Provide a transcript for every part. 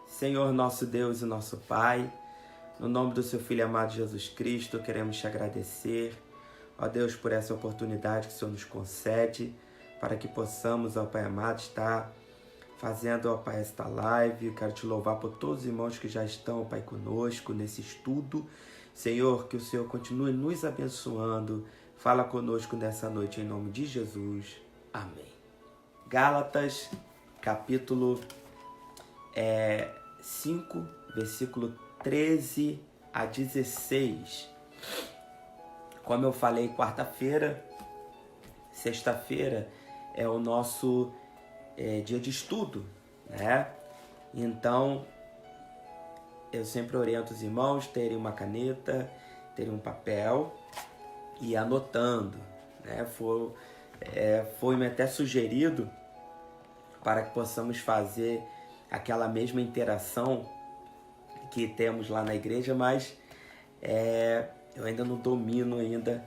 Senhor nosso Deus e nosso Pai, no nome do seu Filho amado Jesus Cristo, queremos te agradecer, ó Deus, por essa oportunidade que o Senhor nos concede, para que possamos, ó Pai amado, estar fazendo, ó Pai, esta live. Eu quero te louvar por todos os irmãos que já estão, ó Pai, conosco nesse estudo. Senhor, que o Senhor continue nos abençoando. Fala conosco nessa noite, em nome de Jesus. Amém. Gálatas, capítulo 5, versículo 13 a 16. Como eu falei quarta-feira, sexta-feira é o nosso dia de estudo, né? Então, eu sempre oriento os irmãos terem uma caneta, terem um papel e anotando, né? Foi-me até sugerido para que possamos fazer aquela mesma interação que temos lá na igreja, mas eu ainda não domino ainda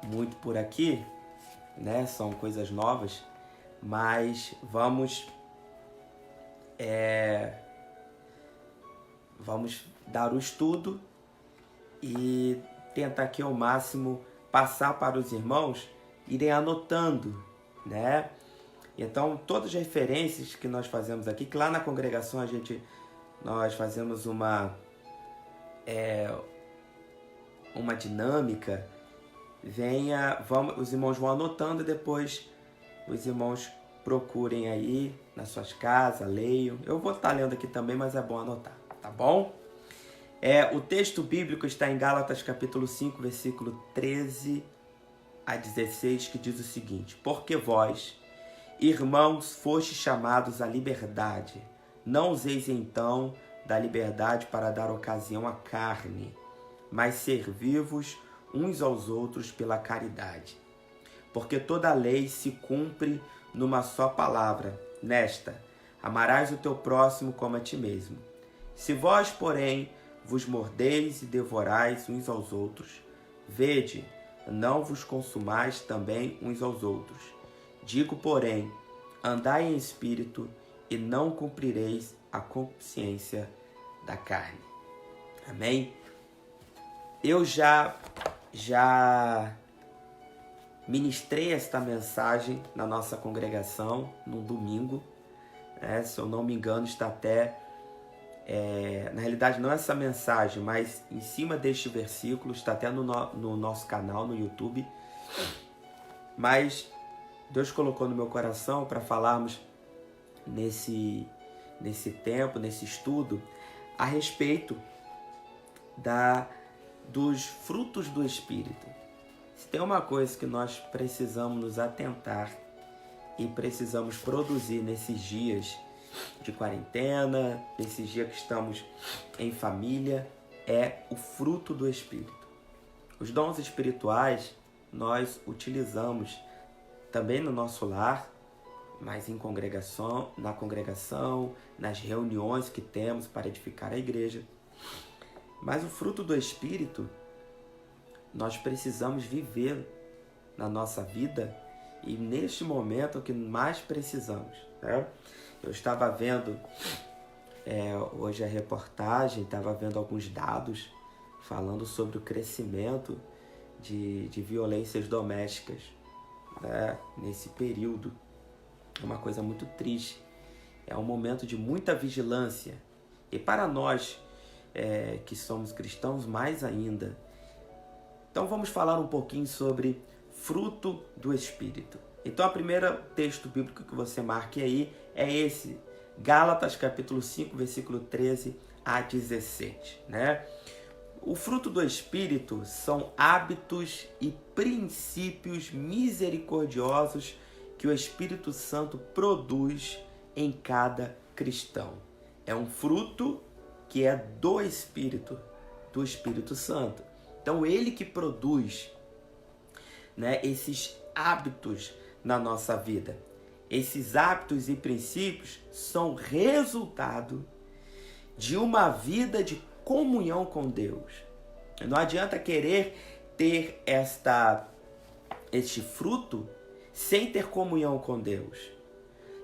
muito por aqui, né? São coisas novas, mas vamos dar o estudo e tentar aqui ao máximo passar para os irmãos irem anotando, né? Então, todas as referências que nós fazemos aqui, que lá na congregação nós fazemos uma dinâmica, os irmãos vão anotando e depois os irmãos procurem aí nas suas casas, leiam. Eu vou estar lendo aqui também, mas é bom anotar, tá bom? O texto bíblico está em Gálatas capítulo 5, versículo 13 a 16, que diz o seguinte: porque vós, irmãos, fostes chamados à liberdade. Não useis então da liberdade para dar ocasião à carne, mas servi-vos uns aos outros pela caridade. Porque toda a lei se cumpre numa só palavra, nesta: amarás o teu próximo como a ti mesmo. Se vós, porém, vos mordeis e devorais uns aos outros, vede, não vos consumais também uns aos outros. Digo, porém, andai em espírito e não cumprireis a consciência da carne. Amém? Eu já ministrei esta mensagem na nossa congregação no domingo. Se eu não me engano, está até... na realidade, não essa mensagem, mas em cima deste versículo, está até no nosso canal no YouTube. Mas Deus colocou no meu coração para falarmos nesse tempo, nesse estudo, a respeito dos frutos do Espírito. Se tem uma coisa que nós precisamos nos atentar e precisamos produzir nesses dias de quarentena, nesses dias que estamos em família, é o fruto do Espírito. Os dons espirituais nós utilizamos também no nosso lar, mas na congregação, nas reuniões que temos para edificar a igreja. Mas o fruto do Espírito, nós precisamos viver na nossa vida, e neste momento é o que mais precisamos, né? Eu estava vendo hoje a reportagem, estava vendo alguns dados falando sobre o crescimento de violências domésticas, né, nesse período. É uma coisa muito triste. É um momento de muita vigilância. E para nós que somos cristãos, mais ainda. Então vamos falar um pouquinho sobre fruto do Espírito. Então, o primeiro texto bíblico que você marque aí é esse, Gálatas capítulo 5, versículo 13 a 17, né? O fruto do Espírito são hábitos e princípios misericordiosos que o Espírito Santo produz em cada cristão. É um fruto que é do Espírito Santo. Então, ele que produz, né, esses hábitos na nossa vida. Esses hábitos e princípios são resultado de uma vida de comunhão com Deus. Não adianta querer ter este fruto sem ter comunhão com Deus.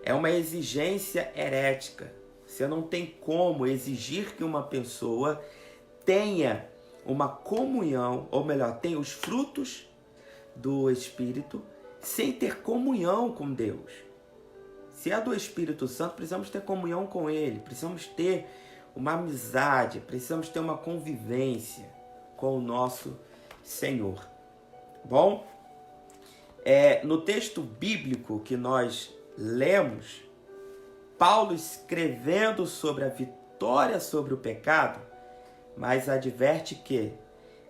É uma exigência herética. Você não tem como exigir que uma pessoa tenha uma comunhão, ou melhor, tenha os frutos do Espírito sem ter comunhão com Deus. Se é do Espírito Santo, precisamos ter comunhão com Ele, precisamos ter uma amizade, precisamos ter uma convivência com o nosso Senhor. Bom, no texto bíblico que nós lemos, Paulo escrevendo sobre a vitória sobre o pecado, mas adverte que,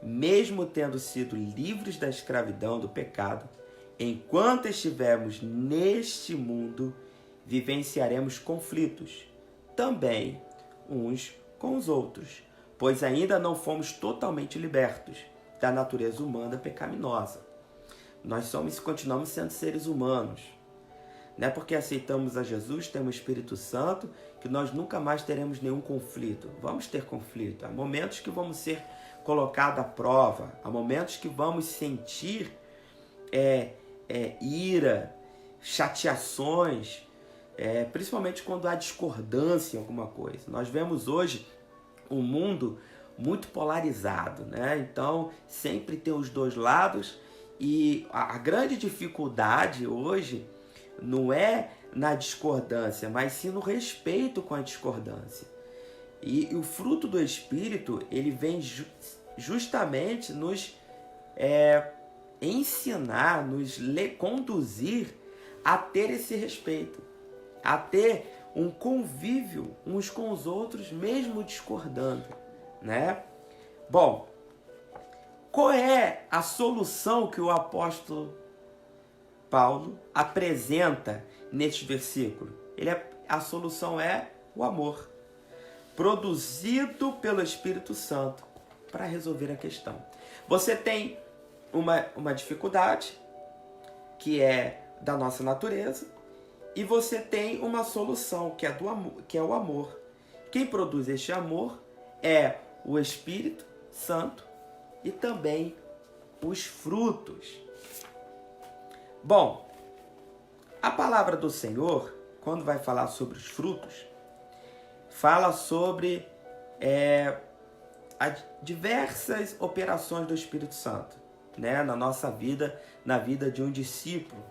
mesmo tendo sido livres da escravidão do pecado, enquanto estivermos neste mundo, vivenciaremos conflitos, também uns com os outros, pois ainda não fomos totalmente libertos da natureza humana pecaminosa. Nós somos e continuamos sendo seres humanos. Não é porque aceitamos a Jesus, temos o Espírito Santo, que nós nunca mais teremos nenhum conflito. Vamos ter conflito. Há momentos que vamos ser colocados à prova. Há momentos que vamos sentir ira, chateações, principalmente quando há discordância em alguma coisa. Nós vemos hoje um mundo muito polarizado, né? Então, sempre tem os dois lados, e a grande dificuldade hoje não é na discordância, mas sim no respeito com a discordância. E o fruto do Espírito, ele vem justamente nos ensinar, nos conduzir a ter esse respeito, a ter um convívio uns com os outros, mesmo discordando, né? Bom, qual é a solução que o apóstolo Paulo apresenta neste versículo? A solução é o amor, produzido pelo Espírito Santo para resolver a questão. Você tem uma dificuldade que é da nossa natureza, e você tem uma solução que é o amor. Quem produz este amor é o Espírito Santo e também os frutos. Bom, a palavra do Senhor, quando vai falar sobre os frutos, fala sobre diversas operações do Espírito Santo, né, na nossa vida, na vida de um discípulo.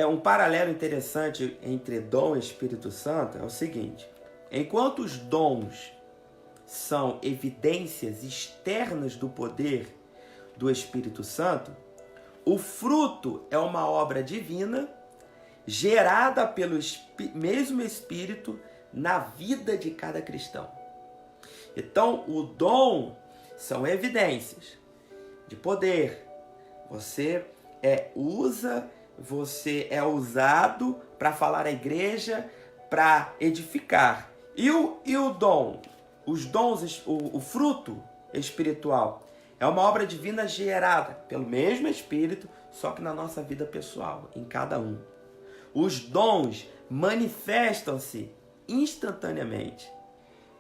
Um paralelo interessante entre dom e Espírito Santo é o seguinte: enquanto os dons são evidências externas do poder do Espírito Santo, o fruto é uma obra divina gerada pelo mesmo Espírito na vida de cada cristão. Então, o dom são evidências de poder. Você é usado para falar à igreja, para edificar. E o dom, os dons, o fruto espiritual, é uma obra divina gerada pelo mesmo Espírito, só que na nossa vida pessoal, em cada um. Os dons manifestam-se instantaneamente,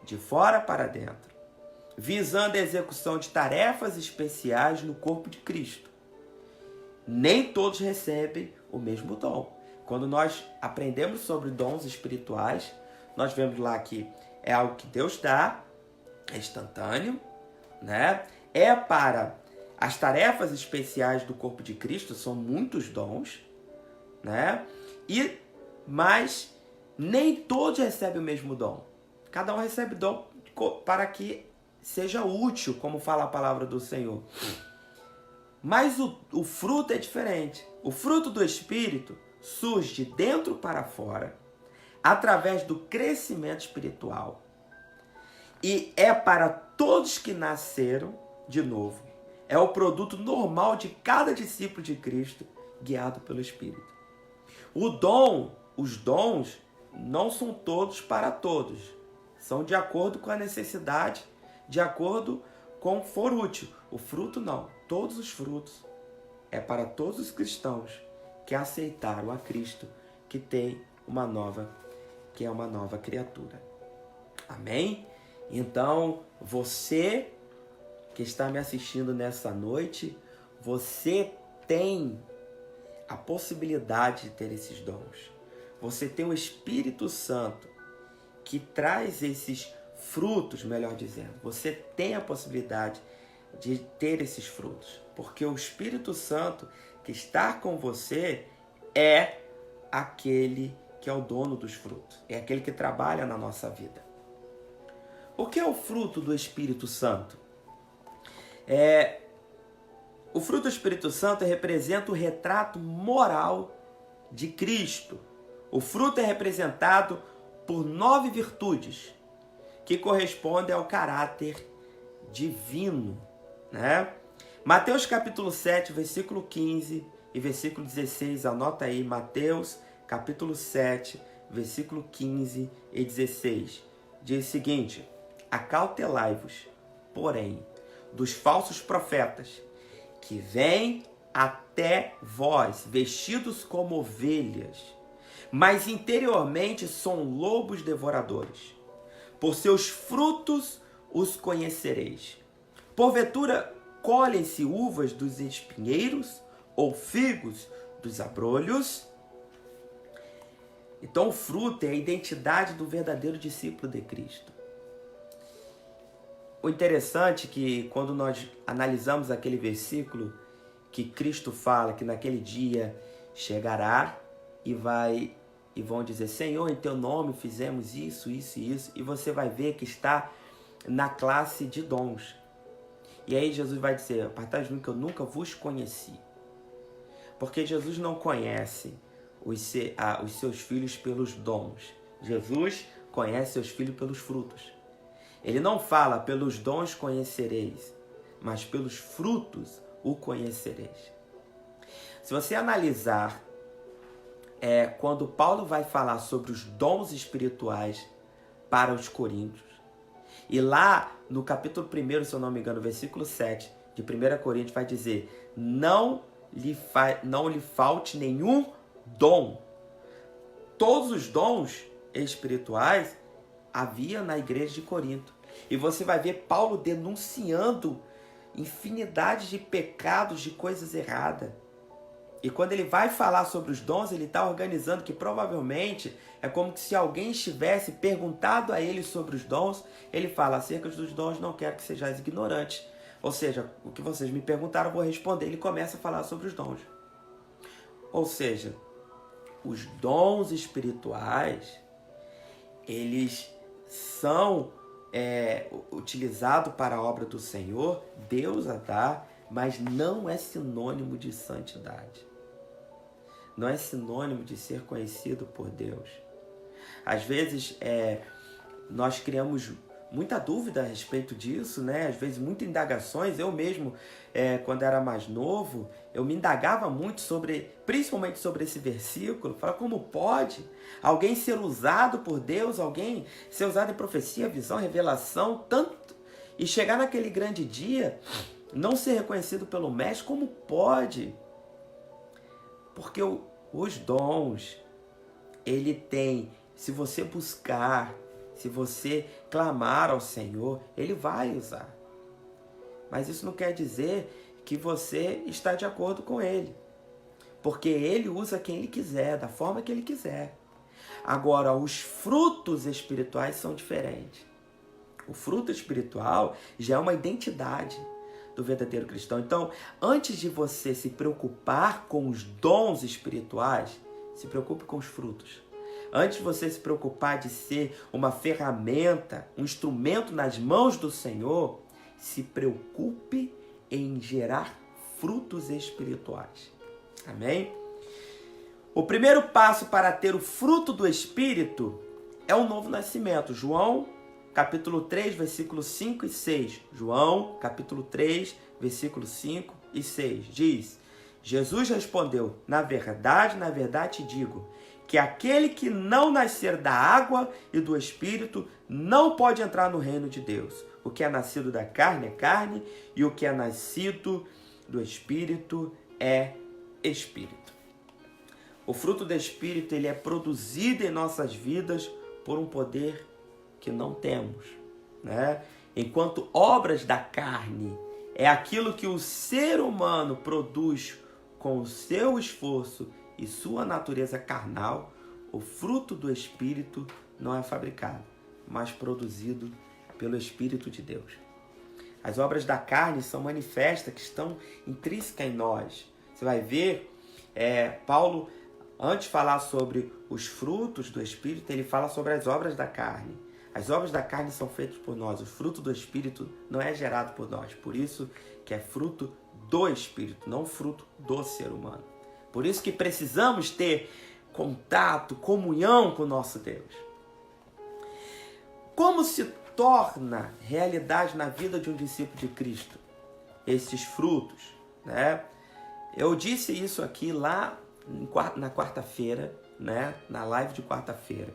de fora para dentro, visando a execução de tarefas especiais no corpo de Cristo. Nem todos recebem o mesmo dom. Quando nós aprendemos sobre dons espirituais, nós vemos lá que é algo que Deus dá, é instantâneo, né? É para as tarefas especiais do corpo de Cristo, são muitos dons, né? Mas nem todos recebem o mesmo dom. Cada um recebe dom para que seja útil, como fala a palavra do Senhor. Mas o fruto é diferente. O fruto do Espírito surge de dentro para fora, através do crescimento espiritual. E é para todos que nasceram de novo. É o produto normal de cada discípulo de Cristo, guiado pelo Espírito. Os dons não são todos para todos. São de acordo com a necessidade, de acordo com o que for útil. O fruto não. Todos os frutos é para todos os cristãos que aceitaram a Cristo, que é uma nova criatura. Amém? Então, você que está me assistindo nessa noite, você tem a possibilidade de ter esses dons. Você tem o Espírito Santo que traz esses frutos, melhor dizendo. Você tem a possibilidade de ter esses frutos, porque o Espírito Santo que está com você é aquele que é o dono dos frutos, é aquele que trabalha na nossa vida. O que é o fruto do Espírito Santo? O fruto do Espírito Santo representa o retrato moral de Cristo. O fruto é representado por 9 virtudes que correspondem ao caráter divino, né? Mateus capítulo 7, versículo 15 e versículo 16, anota aí, Mateus capítulo 7, versículo 15 e 16, diz o seguinte: acautelai-vos, porém, dos falsos profetas, que vêm até vós, vestidos como ovelhas, mas interiormente são lobos devoradores. Por seus frutos os conhecereis. Porventura, colhem-se uvas dos espinheiros ou figos dos abrolhos? Então, o fruto é a identidade do verdadeiro discípulo de Cristo. O interessante é que, quando nós analisamos aquele versículo, que Cristo fala que naquele dia chegará e vão dizer: Senhor, em teu nome fizemos isso, isso e isso, e você vai ver que está na classe de dons. E aí Jesus vai dizer: apartai de mim que eu nunca vos conheci. Porque Jesus não conhece os seus filhos pelos dons. Jesus conhece seus filhos pelos frutos. Ele não fala pelos dons conhecereis, mas pelos frutos o conhecereis. Se você analisar quando Paulo vai falar sobre os dons espirituais para os coríntios, e lá no capítulo 1, se eu não me engano, versículo 7 de 1 Coríntios, vai dizer: não lhe falte nenhum dom. Todos os dons espirituais havia na igreja de Corinto. E você vai ver Paulo denunciando infinidade de pecados, de coisas erradas. E quando ele vai falar sobre os dons, ele está organizando que provavelmente é como se alguém estivesse perguntado a ele sobre os dons. Ele fala: acerca dos dons não quero que sejais ignorantes. Ou seja, o que vocês me perguntaram eu vou responder. Ele começa a falar sobre os dons. Ou seja, os dons espirituais, eles são utilizados para a obra do Senhor. Deus a dá, mas não é sinônimo de santidade. Não é sinônimo de ser conhecido por Deus. Às vezes, nós criamos muita dúvida a respeito disso, né? Às vezes, muitas indagações. Eu mesmo, quando era mais novo, eu me indagava muito principalmente sobre esse versículo. Fala, como pode alguém ser usado por Deus, alguém ser usado em profecia, visão, revelação, tanto, e chegar naquele grande dia, não ser reconhecido pelo mestre? Como pode? Porque os dons, ele tem, se você buscar, se você clamar ao Senhor, ele vai usar. Mas isso não quer dizer que você está de acordo com ele. Porque ele usa quem ele quiser, da forma que ele quiser. Agora, os frutos espirituais são diferentes. O fruto espiritual já é uma identidade do verdadeiro cristão. Então, antes de você se preocupar com os dons espirituais, se preocupe com os frutos. Antes de você se preocupar de ser uma ferramenta, um instrumento nas mãos do Senhor, se preocupe em gerar frutos espirituais. Amém? O primeiro passo para ter o fruto do Espírito é o novo nascimento. João capítulo 3, versículos 5 e 6. João, capítulo 3, versículos 5 e 6. Diz: Jesus respondeu: na verdade te digo, que aquele que não nascer da água e do Espírito não pode entrar no reino de Deus. O que é nascido da carne é carne, e o que é nascido do Espírito é Espírito. O fruto do Espírito, ele é produzido em nossas vidas por um poder que não temos, né? Enquanto obras da carne é aquilo que o ser humano produz com o seu esforço e sua natureza carnal, o fruto do Espírito não é fabricado. mas produzido pelo Espírito de Deus. As obras da carne são manifestas, que estão intrínsecas em nós. Você vai ver, Paulo, antes de falar sobre os frutos do Espírito, ele fala sobre as obras da carne. As obras da carne são feitas por nós, o fruto do Espírito não é gerado por nós. Por isso que é fruto do Espírito, não fruto do ser humano. Por isso que precisamos ter contato, comunhão com o nosso Deus. Como se torna realidade na vida de um discípulo de Cristo esses frutos, né? Eu disse isso aqui lá na quarta-feira, né? Na live de quarta-feira,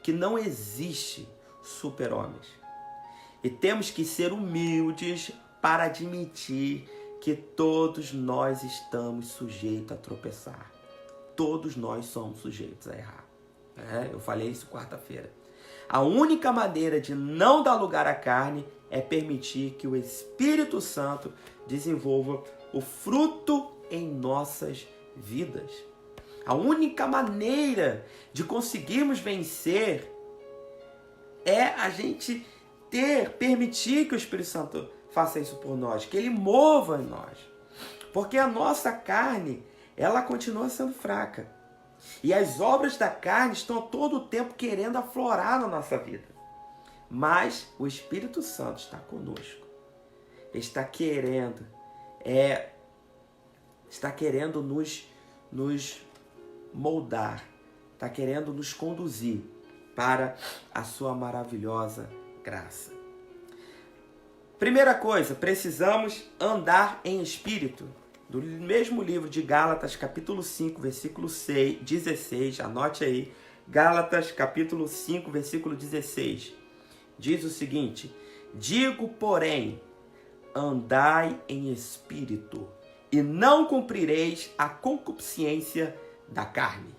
que não existe super-homens. E temos que ser humildes para admitir que todos nós estamos sujeitos a tropeçar. Todos nós somos sujeitos a errar. Eu falei isso quarta-feira. A única maneira de não dar lugar à carne é permitir que o Espírito Santo desenvolva o fruto em nossas vidas. A única maneira de conseguirmos vencer é a gente permitir que o Espírito Santo faça isso por nós, que ele mova em nós. Porque a nossa carne, ela continua sendo fraca. E as obras da carne estão todo o tempo querendo aflorar na nossa vida. Mas o Espírito Santo está conosco. Está querendo nos moldar. Está querendo nos conduzir para a sua maravilhosa graça. Primeira coisa, precisamos andar em espírito. Do mesmo livro de Gálatas, capítulo 5, versículo 16, anote aí, Gálatas, capítulo 5, versículo 16, diz o seguinte: digo, porém, andai em espírito, e não cumprireis a concupiscência da carne.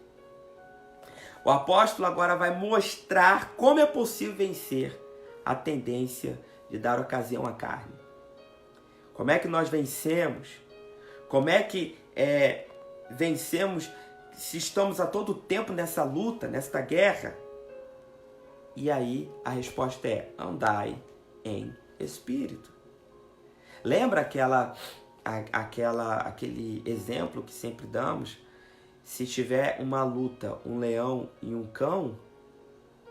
O apóstolo agora vai mostrar como é possível vencer a tendência de dar ocasião à carne. Como é que nós vencemos? Como é que vencemos se estamos a todo tempo nessa luta, nesta guerra? E aí a resposta é: andai em espírito. Lembra aquele exemplo que sempre damos? Se tiver uma luta, um leão e um cão,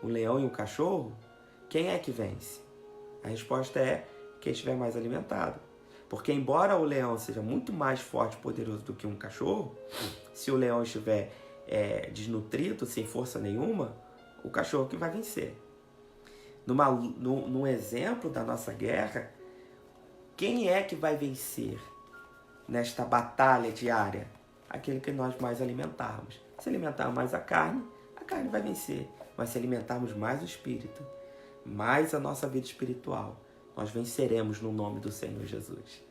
um leão e um cachorro, quem é que vence? A resposta é quem estiver mais alimentado. Porque embora o leão seja muito mais forte e poderoso do que um cachorro, se o leão estiver desnutrido, sem força nenhuma, o cachorro que vai vencer. Num exemplo da nossa guerra, quem é que vai vencer nesta batalha diária? Aquele que nós mais alimentarmos. Se alimentarmos mais a carne vai vencer. Mas se alimentarmos mais o espírito, mais a nossa vida espiritual, nós venceremos no nome do Senhor Jesus.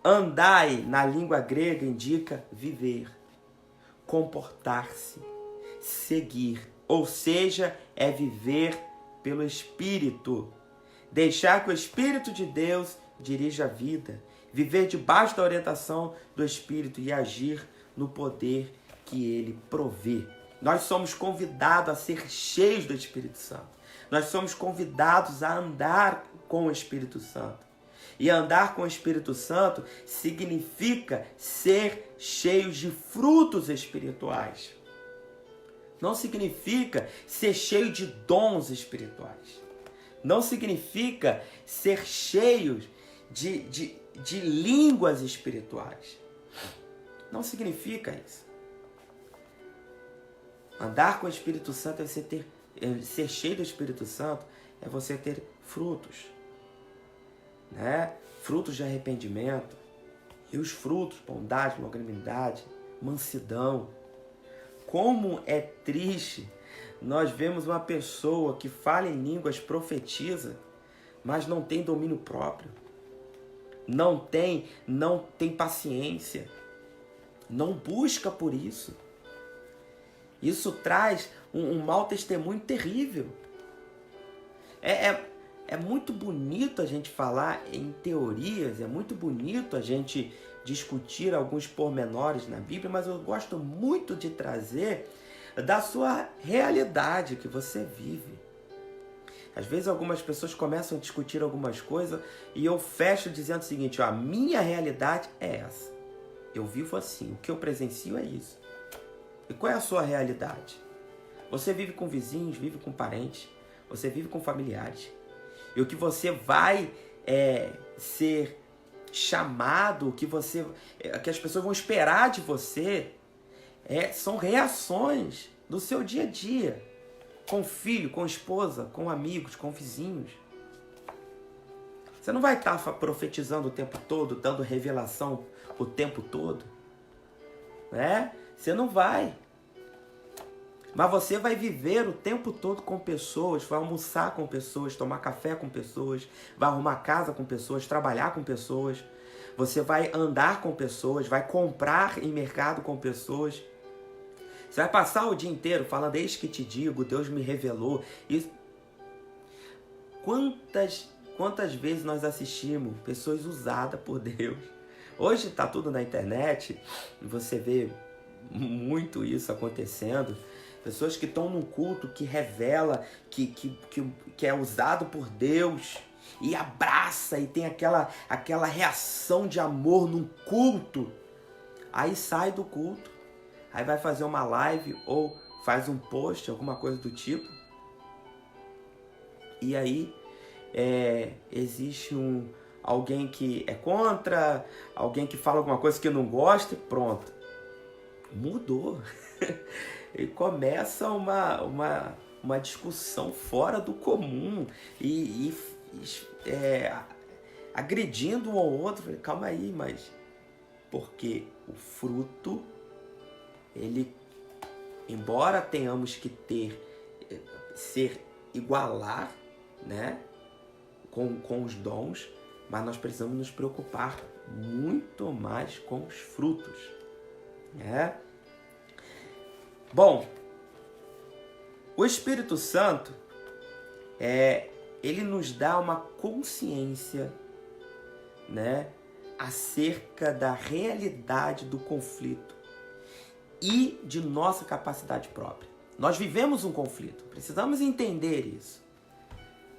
Andai, na língua grega, indica viver, comportar-se, seguir. Ou seja, é viver pelo Espírito. Deixar que o Espírito de Deus dirija a vida. Viver debaixo da orientação do Espírito e agir no poder que Ele provê. Nós somos convidados a ser cheios do Espírito Santo. Nós somos convidados a andar com o Espírito Santo. E andar com o Espírito Santo significa ser cheios de frutos espirituais. Não significa ser cheio de dons espirituais. Não significa ser cheios de línguas espirituais. Não significa isso. Andar com o Espírito Santo é ser cheio do Espírito Santo, é você ter frutos, né? Frutos de arrependimento. E os frutos, bondade, longanimidade, mansidão. Como é triste nós vemos uma pessoa que fala em línguas, profetiza, mas não tem domínio próprio. Não tem paciência. Não busca por isso. Isso traz um mau testemunho terrível. É muito bonito a gente falar em teorias, é muito bonito a gente discutir alguns pormenores na Bíblia, mas eu gosto muito de trazer da sua realidade que você vive. Às vezes algumas pessoas começam a discutir algumas coisas e eu fecho dizendo o seguinte, ó, a minha realidade é essa. Eu vivo assim, o que eu presencio é isso. E qual é a sua realidade? Você vive com vizinhos, vive com parentes, você vive com familiares. E o que você vai ser chamado, o que as pessoas vão esperar de você são reações do seu dia a dia. Com filho, com esposa, com amigos, com vizinhos. Você não vai estar profetizando o tempo todo, dando revelação o tempo todo. Né? Você não vai. Mas você vai viver o tempo todo com pessoas, vai almoçar com pessoas, tomar café com pessoas, vai arrumar casa com pessoas, trabalhar com pessoas. Você vai andar com pessoas, vai comprar em mercado com pessoas. Você vai passar o dia inteiro falando, eis que te digo, Deus me revelou. Isso. Quantas vezes nós assistimos pessoas usadas por Deus? Hoje está tudo na internet, e você vê muito isso acontecendo. Pessoas que estão num culto que revela, que é usado por Deus e abraça e tem aquela reação de amor num culto. Aí sai do culto, aí vai fazer uma live ou faz um post, alguma coisa do tipo. E aí existe alguém que é contra, alguém que fala alguma coisa que não gosta e pronto. Mudou. E começa uma discussão fora do comum e agredindo um ao outro. Falei, calma aí, mas porque o fruto, ele, embora tenhamos que igualar, né, com os dons, mas nós precisamos nos preocupar muito mais com os frutos, né? Bom, o Espírito Santo, ele nos dá uma consciência, né, acerca da realidade do conflito e de nossa capacidade própria. Nós vivemos um conflito, precisamos entender isso.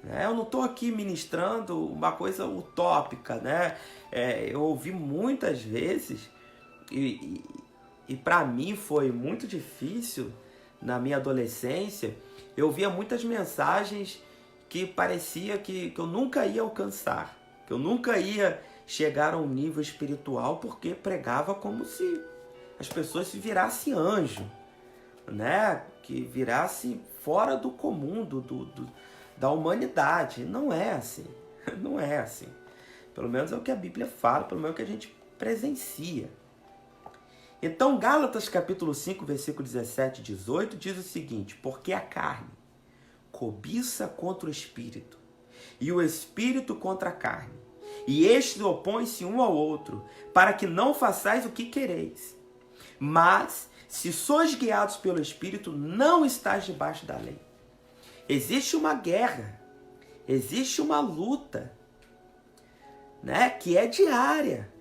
Eu não estou aqui ministrando uma coisa utópica, né? Eu ouvi muitas vezes e para mim foi muito difícil na minha adolescência. Eu via muitas mensagens que parecia que eu nunca ia alcançar, que eu nunca ia chegar a um nível espiritual, porque pregava como se as pessoas se virassem anjo, né? Que virasse fora do comum, da humanidade. Não é assim, não é assim. Pelo menos é o que a Bíblia fala, pelo menos é o que a gente presencia. Então, Gálatas capítulo 5, versículo 17 e 18 diz o seguinte: porque a carne cobiça contra o espírito, e o espírito contra a carne, e estes opõem-se um ao outro, para que não façais o que quereis. Mas, se sois guiados pelo espírito, não estáis debaixo da lei. Existe uma guerra, existe uma luta, né, que é diária.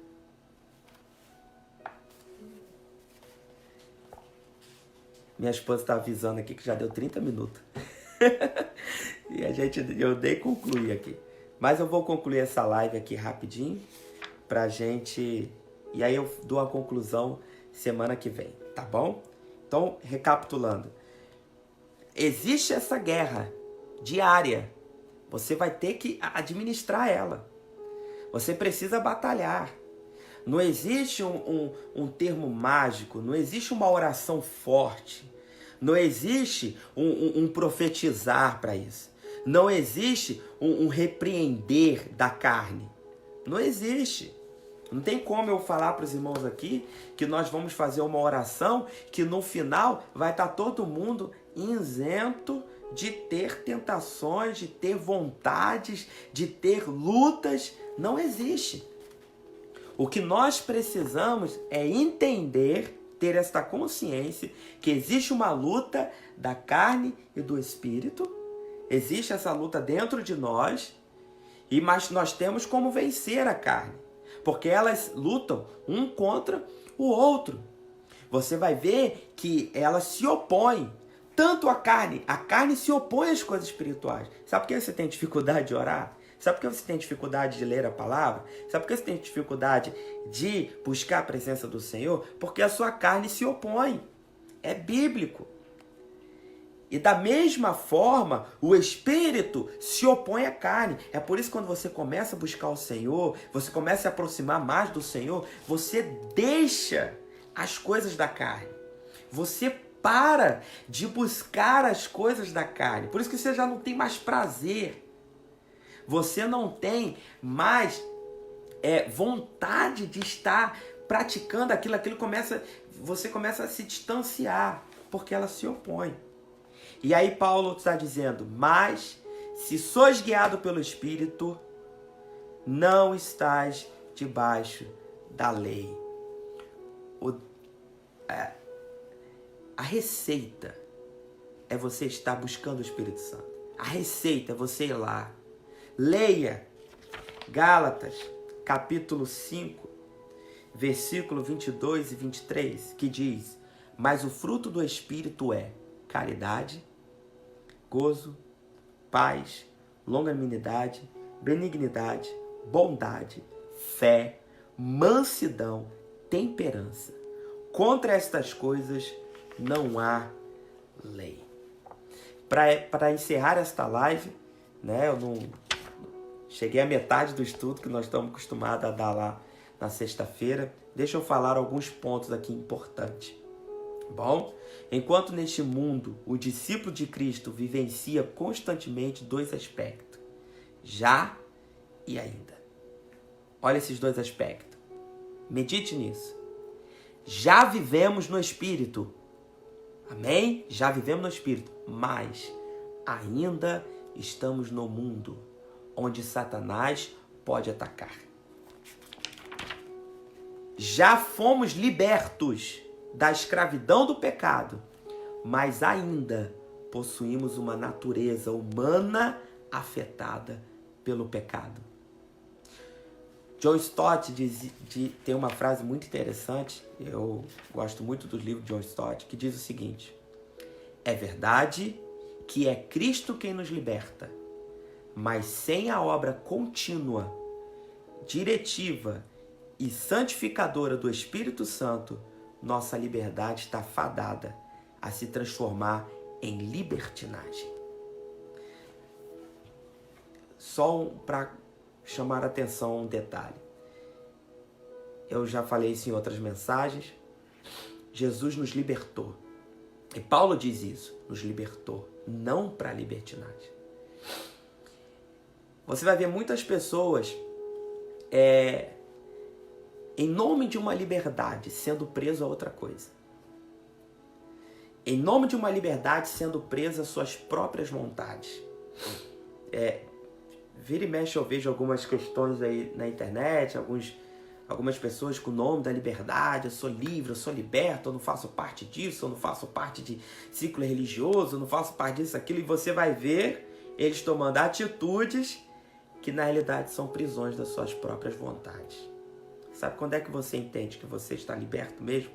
Minha esposa está avisando aqui que já deu 30 minutos. E eu dei concluir aqui. Mas eu vou concluir essa live aqui rapidinho pra gente... E aí eu dou a conclusão semana que vem, tá bom? Então, recapitulando. Existe essa guerra diária. Você vai ter que administrar ela. Você precisa batalhar. Não existe um termo mágico, não existe uma oração forte, não existe um profetizar para isso, não existe um repreender da carne, não existe. Não tem como eu falar para os irmãos aqui que nós vamos fazer uma oração que no final vai estar todo mundo isento de ter tentações, de ter vontades, de ter lutas. Não existe. O que nós precisamos é entender, ter esta consciência que existe uma luta da carne e do espírito. Existe essa luta dentro de nós, mas nós temos como vencer a carne, porque elas lutam um contra o outro. Você vai ver que elas se opõem. tanto a carne se opõe às coisas espirituais. Sabe por que você tem dificuldade de orar? Sabe por que você tem dificuldade de ler a palavra? Sabe por que você tem dificuldade de buscar a presença do Senhor? Porque a sua carne se opõe. É bíblico. E da mesma forma, o Espírito se opõe à carne. É por isso que quando você começa a buscar o Senhor, você começa a se aproximar mais do Senhor, você deixa as coisas da carne. Você para de buscar as coisas da carne. Por isso que você já não tem mais prazer. Você não tem mais vontade de estar praticando aquilo. Você começa a se distanciar, porque ela se opõe. E aí Paulo está dizendo, mas se sois guiado pelo Espírito, não estás debaixo da lei. A receita é você estar buscando o Espírito Santo. A receita é você ir lá. Leia Gálatas, capítulo 5, versículo 22 e 23, que diz, mas o fruto do Espírito é caridade, gozo, paz, longanimidade, benignidade, bondade, fé, mansidão, temperança. Contra estas coisas não há lei. Para encerrar esta live, né, eu não cheguei à metade do estudo que nós estamos acostumados a dar lá na sexta-feira. Deixa eu falar alguns pontos aqui importantes. Bom, enquanto neste mundo o discípulo de Cristo vivencia constantemente dois aspectos, já e ainda. Olha esses dois aspectos. Medite nisso. Já vivemos no Espírito. Amém? Já vivemos no Espírito. Mas ainda estamos no mundo onde Satanás pode atacar. Já fomos libertos da escravidão do pecado, mas ainda possuímos uma natureza humana afetada pelo pecado. John Stott tem uma frase muito interessante, eu gosto muito do livro de John Stott, que diz o seguinte: é verdade que é Cristo quem nos liberta, mas sem a obra contínua, diretiva e santificadora do Espírito Santo, nossa liberdade está fadada a se transformar em libertinagem. Só para chamar a atenção um detalhe. Eu já falei isso em outras mensagens. Jesus nos libertou. E Paulo diz isso, nos libertou, não para a libertinagem. Você vai ver muitas pessoas em nome de uma liberdade sendo preso a outra coisa. Em nome de uma liberdade sendo preso às suas próprias vontades. Vira e mexe eu vejo algumas questões aí na internet, algumas pessoas com o nome da liberdade, eu sou livre, eu sou liberto, eu não faço parte disso, eu não faço parte de ciclo religioso, eu não faço parte disso, aquilo, e você vai ver eles tomando atitudes que na realidade são prisões das suas próprias vontades. Sabe quando é que você entende que você está liberto mesmo?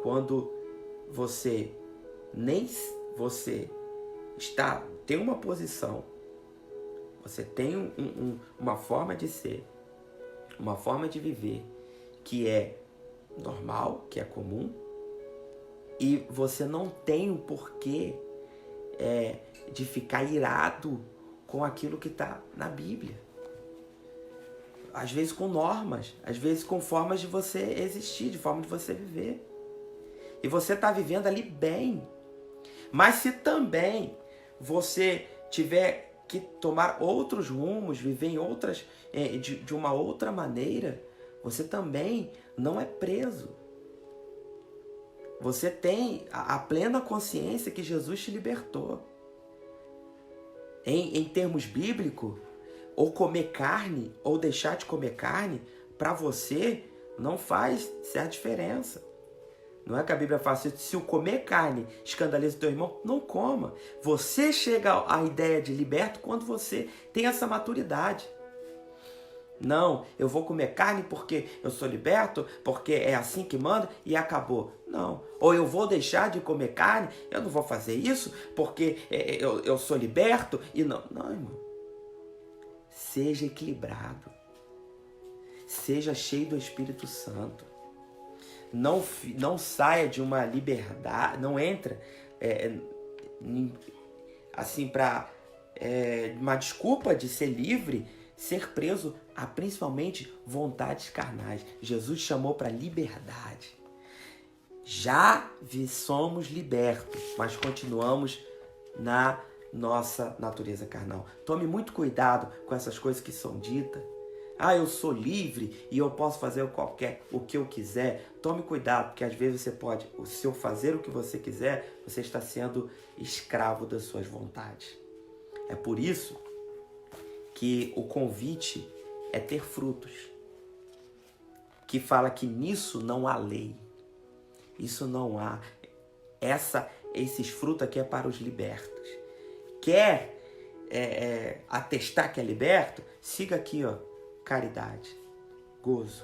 Quando você tem uma posição, você tem uma forma de ser, uma forma de viver que é normal, que é comum, e você não tem o porquê de ficar irado com aquilo que está na Bíblia. Às vezes com normas, às vezes com formas de você existir, de forma de você viver. E você está vivendo ali bem. Mas se também você tiver que tomar outros rumos, viver em de uma outra maneira, você também não é preso. Você tem a plena consciência que Jesus te libertou. Em termos bíblicos, ou comer carne, ou deixar de comer carne, para você não faz certa diferença. Não é que a Bíblia fala assim, se o comer carne escandaliza o teu irmão, não coma. Você chega à ideia de liberto quando você tem essa maturidade. Não, eu vou comer carne porque eu sou liberto, porque é assim que manda e acabou. Não. Ou eu vou deixar de comer carne, eu não vou fazer isso porque eu sou liberto e não. Não, irmão. Seja equilibrado. Seja cheio do Espírito Santo. Não saia de uma liberdade, não entra assim para uma desculpa de ser livre, ser preso a principalmente vontades carnais. Jesus chamou para liberdade. Já somos libertos, mas continuamos na nossa natureza carnal. Tome muito cuidado com essas coisas que são ditas. Eu sou livre e eu posso fazer o que eu quiser. Tome cuidado, porque às vezes você pode, se eu fazer o que você quiser, você está sendo escravo das suas vontades. É por isso que o convite é ter frutos. Que fala que nisso não há lei. Isso não há. Esses frutos aqui é para os libertos. Quer atestar que é liberto? Siga aqui, ó. Caridade, gozo,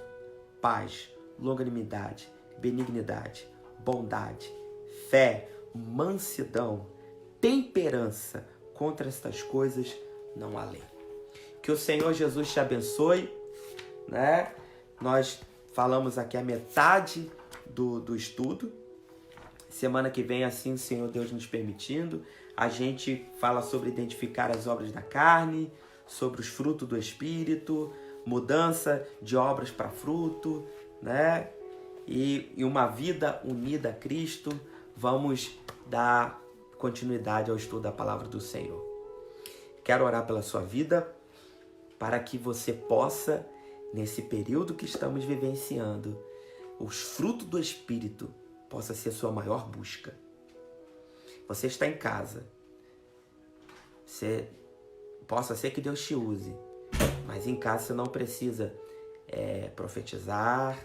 paz, longanimidade, benignidade, bondade, fé, mansidão, temperança. Contra estas coisas não há lei. Que o Senhor Jesus te abençoe, né? Nós falamos aqui a metade do estudo. Semana que vem, assim o Senhor Deus nos permitindo, a gente fala sobre identificar as obras da carne, sobre os frutos do Espírito, mudança de obras para fruto, né? E uma vida unida a Cristo. Vamos dar continuidade ao estudo da palavra do Senhor. Quero orar pela sua vida, para que você possa, nesse período que estamos vivenciando, os frutos do Espírito possa ser a sua maior busca. Você está em casa, possa ser que Deus te use, mas em casa você não precisa profetizar,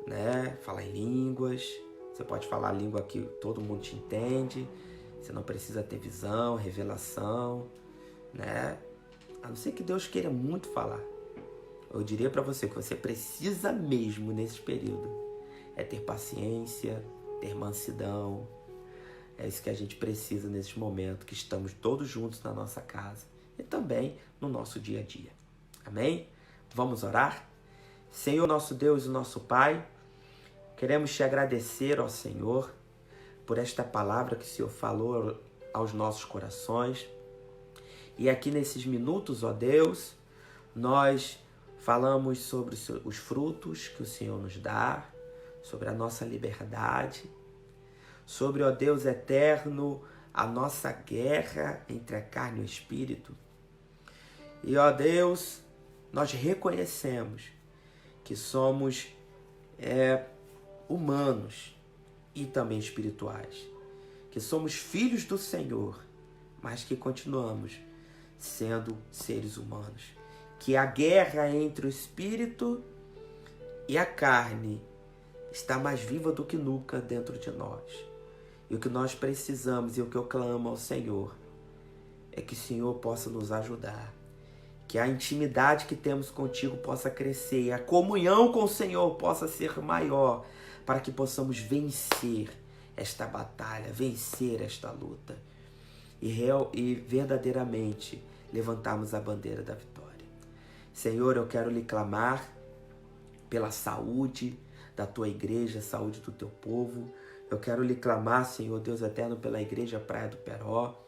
né? Falar em línguas. Você pode falar a língua que todo mundo te entende. Você não precisa ter visão, revelação, né? A não ser que Deus queira muito falar. Eu diria para você que você precisa mesmo nesse período ter paciência, ter mansidão. É isso que a gente precisa nesse momento que estamos todos juntos na nossa casa e também no nosso dia a dia. Amém? Vamos orar? Senhor, nosso Deus e nosso Pai, queremos te agradecer, ó Senhor, por esta palavra que o Senhor falou aos nossos corações. E aqui nesses minutos, ó Deus, nós falamos sobre os frutos que o Senhor nos dá, sobre a nossa liberdade, sobre, ó Deus eterno, a nossa guerra entre a carne e o espírito. E, ó Deus, nós reconhecemos que somos humanos e também espirituais, que somos filhos do Senhor, mas que continuamos sendo seres humanos, que a guerra entre o espírito e a carne está mais viva do que nunca dentro de nós. E o que nós precisamos e o que eu clamo ao Senhor é que o Senhor possa nos ajudar, que a intimidade que temos contigo possa crescer, a comunhão com o Senhor possa ser maior, para que possamos vencer esta batalha, vencer esta luta e verdadeiramente levantarmos a bandeira da vitória. Senhor, eu quero lhe clamar pela saúde da tua igreja, saúde do teu povo. Eu quero lhe clamar, Senhor Deus eterno, pela igreja Praia do Peró,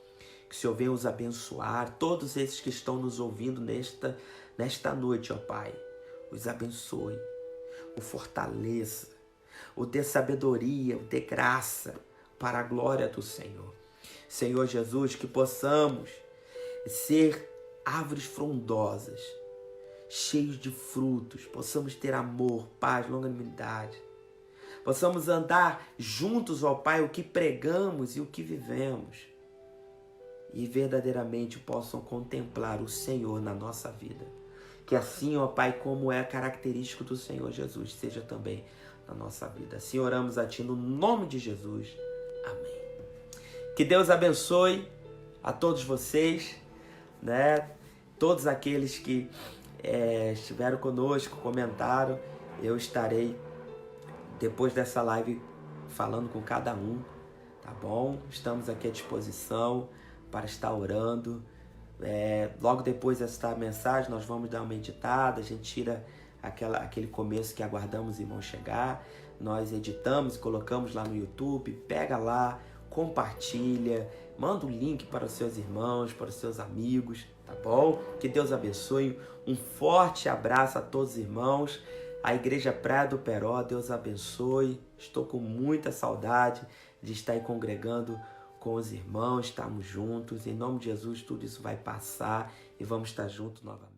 que o Senhor venha os abençoar, todos esses que estão nos ouvindo nesta noite, ó Pai, os abençoe, o fortaleça, o dê sabedoria, o dê graça para a glória do Senhor. Senhor Jesus, que possamos ser árvores frondosas, cheios de frutos, possamos ter amor, paz, longanimidade, possamos andar juntos, ó Pai, o que pregamos e o que vivemos, e verdadeiramente possam contemplar o Senhor na nossa vida. Que assim, ó Pai, como é característico do Senhor Jesus, seja também na nossa vida. Assim oramos a Ti no nome de Jesus. Amém. Que Deus abençoe a todos vocês, né? Todos aqueles que estiveram conosco, comentaram. Eu estarei, depois dessa live, falando com cada um, tá bom? Estamos aqui à disposição para estar orando. Logo depois dessa mensagem, nós vamos dar uma editada, a gente tira aquele começo que aguardamos o irmão chegar, nós editamos e colocamos lá no YouTube, pega lá, compartilha, manda o link para os seus irmãos, para os seus amigos, tá bom? Que Deus abençoe, um forte abraço a todos os irmãos, a Igreja Praia do Peró, Deus abençoe, estou com muita saudade de estar aí congregando com os irmãos, estamos juntos, em nome de Jesus tudo isso vai passar e vamos estar juntos novamente.